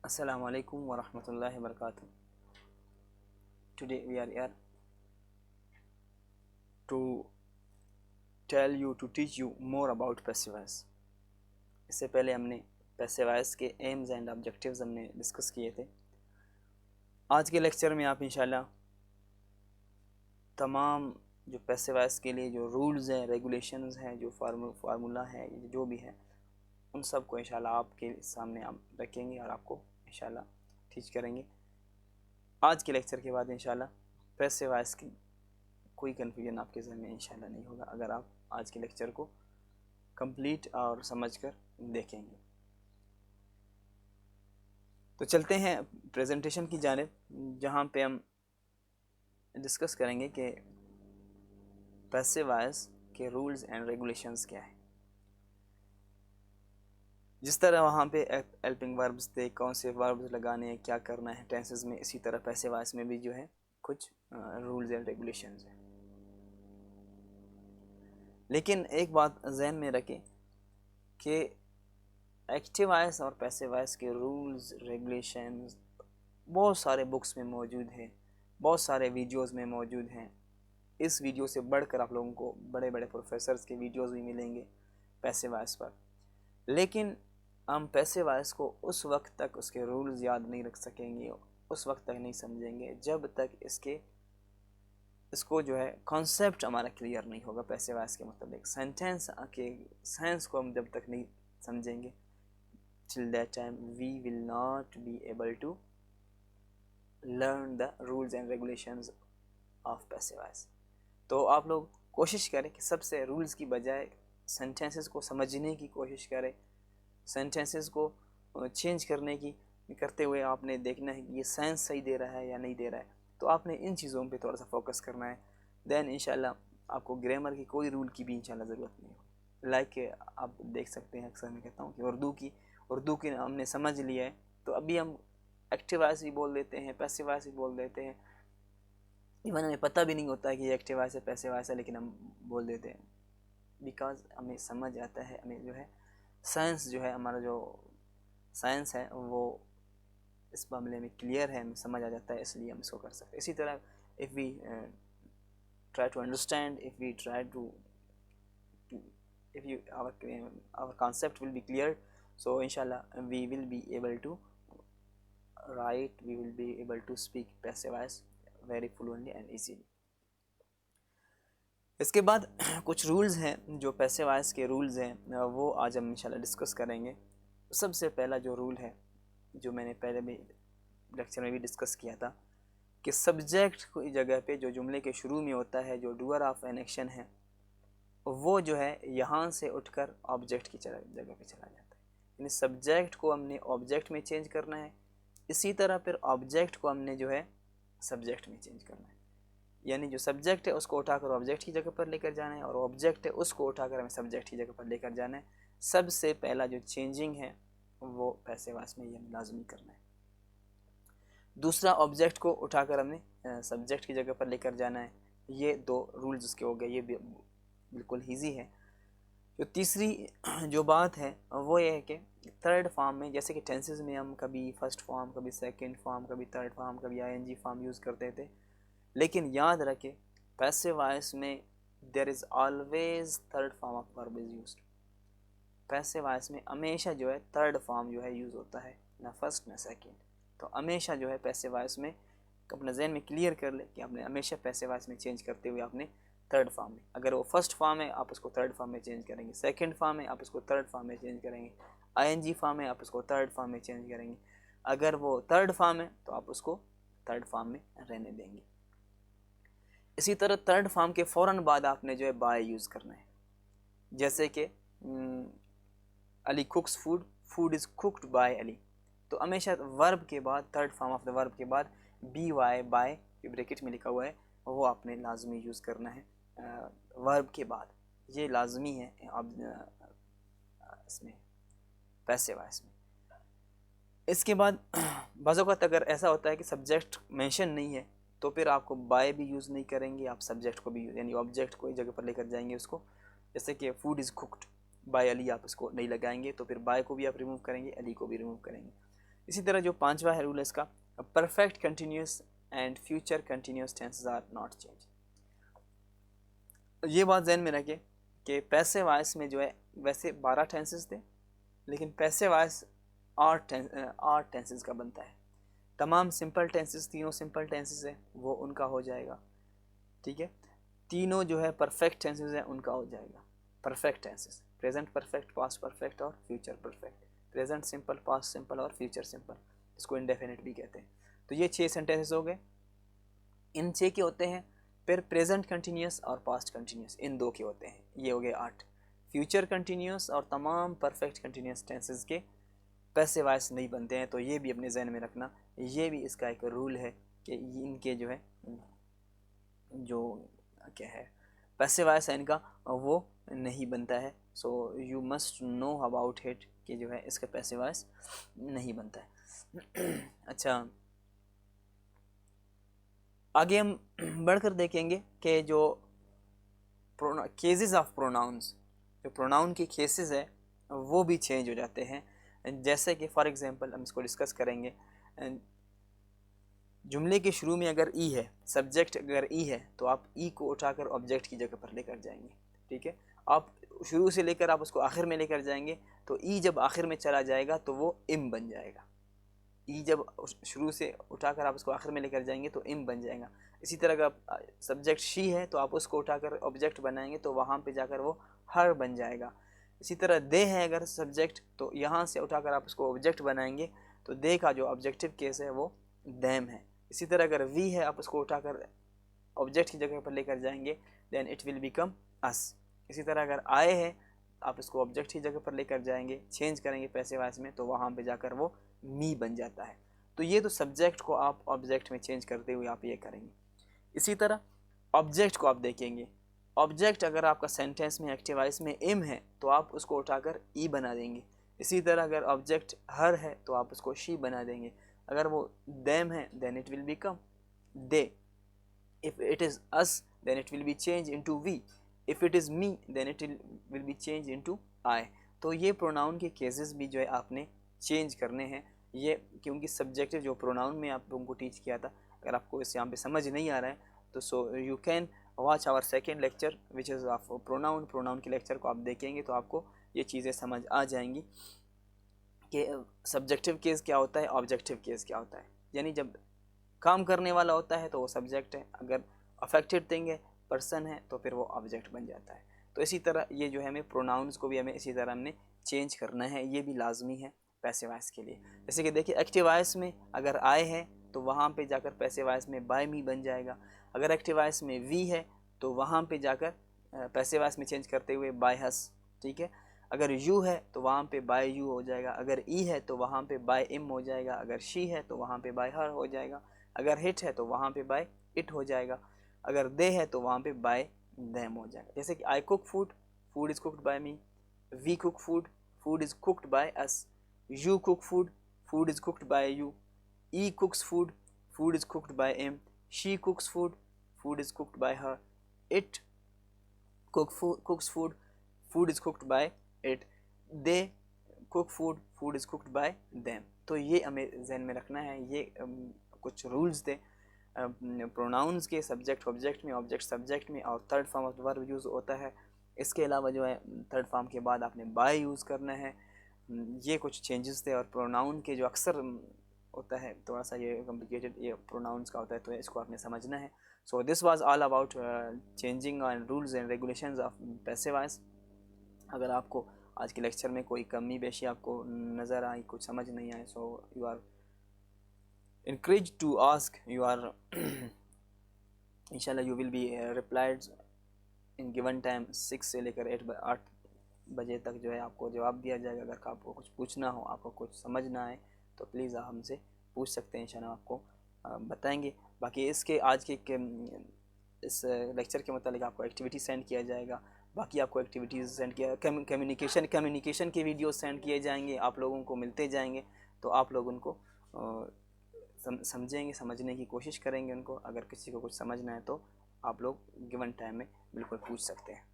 Assalamu alaikum wa rahmatullahi wa barakatuh. Today we are here to to teach you more about passive voice. इससे पहले हमने passive voice के AIIMS and objectives हमने discuss किए थे। आज के लेक्चर में आप इंशाल्लाह तमाम जो passive voice के लिए जो रूल्स हैं, रेगुलेशंस हैं, जो फार्मूला है, जो भी है, उन सब को इंशाल्लाह आपके सामने हम रखेंगे और आपको इंशाल्लाह टीच करेंगे। आज के लेक्चर के बाद इंशाल्लाह पैसिव वॉइस की कोई कन्फ्यूजन आपके जहन में इंशाल्लाह नहीं होगा अगर आप आज के लेक्चर को कंप्लीट और समझकर देखेंगे। तो चलते हैं प्रेजेंटेशन की जानिब, जहाँ पे हम डिस्कस करेंगे कि पैसिव वॉइस के रूल्स एंड रेगुलेशंस क्या है। जिस तरह वहाँ पे हेल्पिंग वर्ब्स थे, कौन से वर्ब्स लगाने हैं, क्या करना है टेंसेस में, इसी तरह पैसिव वॉइस में भी जो है कुछ रूल्स एंड रेगुलेशंस हैं। लेकिन एक बात जहन में रखें कि एक्टिव वॉइस और पैसिव वॉइस के रूल्स रेगुलेशंस बहुत सारे बुक्स में मौजूद हैं, बहुत सारे वीडियोस में मौजूद हैं। इस वीडियो से बढ़कर आप लोगों को बड़े बड़े प्रोफेसर्स के वीडियोस भी मिलेंगे पैसिव वॉइस पर। लेकिन हम पैसिव वॉइस को उस वक्त तक उसके रूल्स याद नहीं रख सकेंगे, उस वक्त तक नहीं समझेंगे जब तक इसको जो है कॉन्सेप्ट हमारा क्लियर नहीं होगा। पैसिव वॉइस के मतलब सेंटेंस के सेंस को हम जब तक नहीं समझेंगे, till that time we will not be able to learn the rules and regulations of passive voice। तो आप लोग कोशिश करें कि सबसे रूल्स की बजाय सेंटेंसेस को समझने की कोशिश करें। सेंटेंसेस को चेंज करते हुए आपने देखना है कि ये सेंस सही दे रहा है या नहीं दे रहा है, तो आपने इन चीज़ों पे थोड़ा सा फोकस करना है। देन इंशाल्लाह आपको ग्रामर की कोई रूल की भी इंशाल्लाह ज़रूरत नहीं हो। लाइक आप देख सकते हैं, अक्सर मैं कहता हूँ कि उर्दू की हमने समझ लिया है, तो अभी हम एक्टिव वॉइस भी बोल देते हैं, पैसिव वॉइस भी बोल देते हैं। इवन हमें पता भी नहीं होता है कि ये एक्टिव वॉइस है, पैसिव वॉइस है, लेकिन हम बोल देते हैं बिकॉज हमें समझ आता है। हमें जो है साइंस जो है, हमारा जो साइंस है वो इस मामले में क्लियर है, हमें समझ आ जाता है, इसलिए हम इसको कर सकते हैं। इसी तरह if we try to understand, if we try to if you our concept will be clear, so inshallah we will be able to write, we will be able to speak passive voice very fluently and easily। इसके बाद कुछ rules हैं, जो passive voice के rules हैं वो आज हम इंशाल्लाह डिस्कस करेंगे। सबसे पहला जो रूल है, जो मैंने पहले भी लेक्चर में भी डिस्कस किया था, कि सब्जेक्ट की जगह पे जो जुमले के शुरू में होता है, जो डूअर ऑफ एन एक्शन है, वो जो है यहाँ से उठकर ऑब्जेक्ट की जगह पे चला जाता है। यानी सब्जेक्ट को हमने ऑब्जेक्ट में चेंज करना है, इसी तरह फिर ऑब्जेक्ट को हमने जो है सब्जेक्ट में चेंज करना है। यानी जो सब्जेक्ट है उसको उठाकर ऑब्जेक्ट की जगह पर लेकर जाना है, और ऑब्जेक्ट है उसको उठाकर हमें सब्जेक्ट की जगह पर लेकर जाना है। सबसे पहला जो चेंजिंग है वो पैसिव वॉइस में ये लाजमी करना है। दूसरा, ऑब्जेक्ट को उठाकर हमने सब्जेक्ट की जगह पर लेकर जाना है। ये दो रूल्स उसके हो गए, ये बिल्कुल ईजी है। जो तीसरी जो बात है वो ये है कि थर्ड फॉर्म में, जैसे कि टेंसेस में हम कभी फर्स्ट फॉर्म, कभी सेकंड फॉर्म, कभी थर्ड फॉर्म, कभी आईएनजी फॉर्म यूज़ करते थे, लेकिन याद रखें पैसिव वॉइस में there is always third form of verb is used. Passive voice में हमेशा जो है थर्ड फॉर्म जो है यूज़ होता है, ना फर्स्ट ना सेकंड। तो हमेशा जो है पैसिव वॉइस में अपने जहन में क्लियर कर ले कि आपने हमेशा पैसिव वॉइस में चेंज करते हुए आपने थर्ड फॉर्म में, अगर वो फर्स्ट फॉर्म है आप उसको थर्ड फॉर्म में चेंज करेंगे, सेकंड फॉर्म है आप उसको थर्ड फॉर्म में चेंज करेंगे, आईएनजी फॉर्म है आप उसको थर्ड फॉर्म में चेंज करेंगे, अगर वो थर्ड फॉर्म है तो आप उसको थर्ड फॉर्म में रहने देंगे। इसी तरह थर्ड फॉर्म के फ़ौरन बाद आपने जो है बाय यूज़ करना है। जैसे कि Ali कुक्स food, food is cooked bye Ali, तो हमेशा वर्ब के बाद, third form of the verb के बाद बी वाई बाय के ब्रैकेट में लिखा हुआ है, वो आपने लाजमी यूज़ करना है वर्ब के बाद। ये लाजमी है अब इसमें पैसिव वॉइस में। इसके बाद बाज़ औक़ात अगर ऐसा होता है कि सब्जेक्ट मेंशन नहीं है, तो फिर आपको बाय भी यूज़ नहीं करेंगे, आप सब्जेक्ट को भी यानी ऑब्जेक्ट को एक जगह पर लेकर जाएंगे उसको। जैसे कि food is cooked bye Ali, आप इसको नहीं लगाएंगे, तो फिर बाय को भी आप रिमूव करेंगे, अली को भी रिमूव करेंगे। इसी तरह जो पांचवा है रूल इसका, perfect continuous and future continuous tenses are not change. ये बात ध्यान में रखें कि पैसिव वॉइस में जो है वैसे 12 टेंसेस थे, लेकिन पैसिव वॉइस 8 टेंसेस का बनता है। तमाम सिंपल टेंसेस, तीनों सिंपल टेंसेस है वो उनका हो जाएगा, ठीक है। तीनों जो है परफेक्ट टेंसेस है उनका हो जाएगा। Perfect tenses present perfect, past perfect और future perfect. Present simple, past simple और फ्यूचर सिंपल, इसको इंडेफिनिट भी कहते हैं। तो ये 6 सेंटेंसेस हो गए। इन 6 के होते हैं, फिर प्रेजेंट कंटिन्यूस और पास्ट कंटिन्यूस इन 2 के होते हैं, ये हो गए 8। फ्यूचर कंटिन्यूस और तमाम परफेक्ट कंटिन्यूस टेंसेस के पैसिव वॉइस नहीं बनते हैं। तो ये भी अपने जहन में रखना, ये भी इसका एक रूल है कि इनके जो है जो क्या है पैसिव वॉइस है इनका वो नहीं बनता है। So you must know about it कि जो है इसका पैसिव वॉइस नहीं बनता है। अच्छा, आगे हम बढ़कर देखेंगे कि जो केसेस ऑफ प्रोनाउंस, जो प्रोनाउन के केसेस है वो भी चेंज हो जाते हैं। जैसे कि फॉर एग्जांपल हम इसको डिस्कस करेंगे, जुमले के शुरू में अगर ई है, सब्जेक्ट अगर ई है, तो आप ई को उठाकर ऑब्जेक्ट की जगह पर लेकर जाएंगे, ठीक है। आप शुरू से लेकर आप उसको आखिर में लेकर जाएंगे, तो ई जब आखिर में चला जाएगा तो वो इम बन जाएगा। ई जब शुरू से उठाकर आप उसको आखिर में लेकर जाएंगे तो इम बन जाएगा। इसी तरह का सब्जेक्ट शी है तो आप उसको उठाकर ऑब्जेक्ट बनाएंगे तो वहाँ पे जाकर वो हर बन जाएगा। इसी तरह दे है अगर सब्जेक्ट, तो यहाँ से उठाकर आप उसको ऑब्जेक्ट बनाएंगे तो दे का जो ऑब्जेक्टिव केस है वो दैम है। इसी तरह अगर वी है आप उसको उठाकर ऑब्जेक्ट की जगह पर लेकर जाएंगे देन इट विल बिकम अस। इसी तरह अगर आए है आप इसको ऑब्जेक्ट की जगह पर लेकर जाएंगे, चेंज करेंगे पैसिव वॉइस में, तो वहाँ पे जाकर वो मी बन जाता है। तो ये तो सब्जेक्ट को आप ऑब्जेक्ट में चेंज करते हुए आप ये करेंगे। इसी तरह ऑब्जेक्ट को आप देखेंगे, ऑब्जेक्ट अगर आपका सेंटेंस में एक्टिव वॉइस में इम है तो आप उसको उठाकर ई बना देंगे। इसी तरह अगर ऑब्जेक्ट हर है तो आप उसको शी बना देंगे। अगर वो देम है then it will become they. If it is us then it will be change into we. If it is me then it will be change into I. तो ये प्रोनाउन के केसेस भी जो है आपने चेंज करने हैं। ये क्योंकि सब्जेक्टिव जो प्रोनाउन में आप लोगों को टीच किया था, अगर आपको इस यहाँ पे समझ नहीं आ रहा है तो so you can watch our second lecture which is of pronoun के लेक्चर को आप देखेंगे तो आपको ये चीज़ें समझ आ जाएंगी कि सब्जेक्टिव केस क्या होता है, ऑब्जेक्टिव केस क्या होता है। यानी जब काम करने वाला होता है तो वो सब्जेक्ट है, अगर अफेक्टेड थिंग है, पर्सन है, तो फिर वो ऑब्जेक्ट बन जाता है। तो इसी तरह ये जो है हमें प्रोनाउंस को भी हमें इसी तरह हमने चेंज करना है, ये भी लाजमी है पैसिव वॉइस के लिए। जैसे कि देखिए एक्टिव वॉइस में अगर आए है तो वहाँ पे जाकर पैसिव वॉइस में बाय मी बन जाएगा। अगर एक्टिव वॉइस में वी है तो वहाँ पे जाकर पैसिव वॉइस में चेंज करते हुए बाय हस, ठीक है। अगर यू है तो वहाँ पे बाय यू हो जाएगा। अगर ई है तो वहाँ पे बाय इम हो जाएगा। अगर शी है तो वहाँ पे बाय हर हो जाएगा। अगर हिट है तो वहाँ पे बाय इट हो जाएगा। अगर दे है तो वहाँ पे बाय देम हो जाएगा। जैसे कि I cook food, food is cooked by me. We cook food, food is cooked by us. You cook food, food is cooked by you. He cooks food, food is cooked by them. She cooks food, food is cooked by her. It cooks food, food is cooked by it. They cook food, food is cooked by them. तो ये हमें जहन में रखना है। ये कुछ rules थे प्रोनाउंस के, सब्जेक्ट ऑब्जेक्ट में, ऑब्जेक्ट सब्जेक्ट में, और third form of verb use होता है। इसके अलावा जो है थर्ड फॉर्म के बाद आपने बाय यूज़ करना है। ये कुछ चेंजेस थे। और प्रोनाउन के जो अक्सर होता है थोड़ा सा ये कॉम्प्लिकेटेड, ये प्रोनाउंस का होता है, तो इसको आपने समझना है। So this was all about changing and rules and regulations of passive voice. अगर आपको आज के लेक्चर में कोई कमी बेशी आपको नज़र आई, कुछ समझ नहीं आए, so you are encouraged to ask. You are इंशाल्लाह you will be replied in given time 6 से लेकर 8 बजे तक जो है आपको जवाब दिया जाएगा। अगर आपको कुछ पूछना हो, आपको कुछ समझ ना आए, तो प्लीज़ आप हमसे पूछ सकते हैं, इंशाल्लाह आपको बताएंगे। बाकी इसके आज के इस लेक्चर के मतलब आपको एक्टिविटी सेंड किया जाएगा। बाकी आपको एक्टिविटीज़ सेंड किया, कम्युनिकेशन के वीडियो सेंड किए जाएंगे, आप लोगों को मिलते जाएंगे। तो आप लोग उनको समझेंगे, समझने की कोशिश करेंगे उनको। अगर किसी को कुछ समझना है तो आप लोग गिवन टाइम में बिल्कुल पूछ सकते हैं।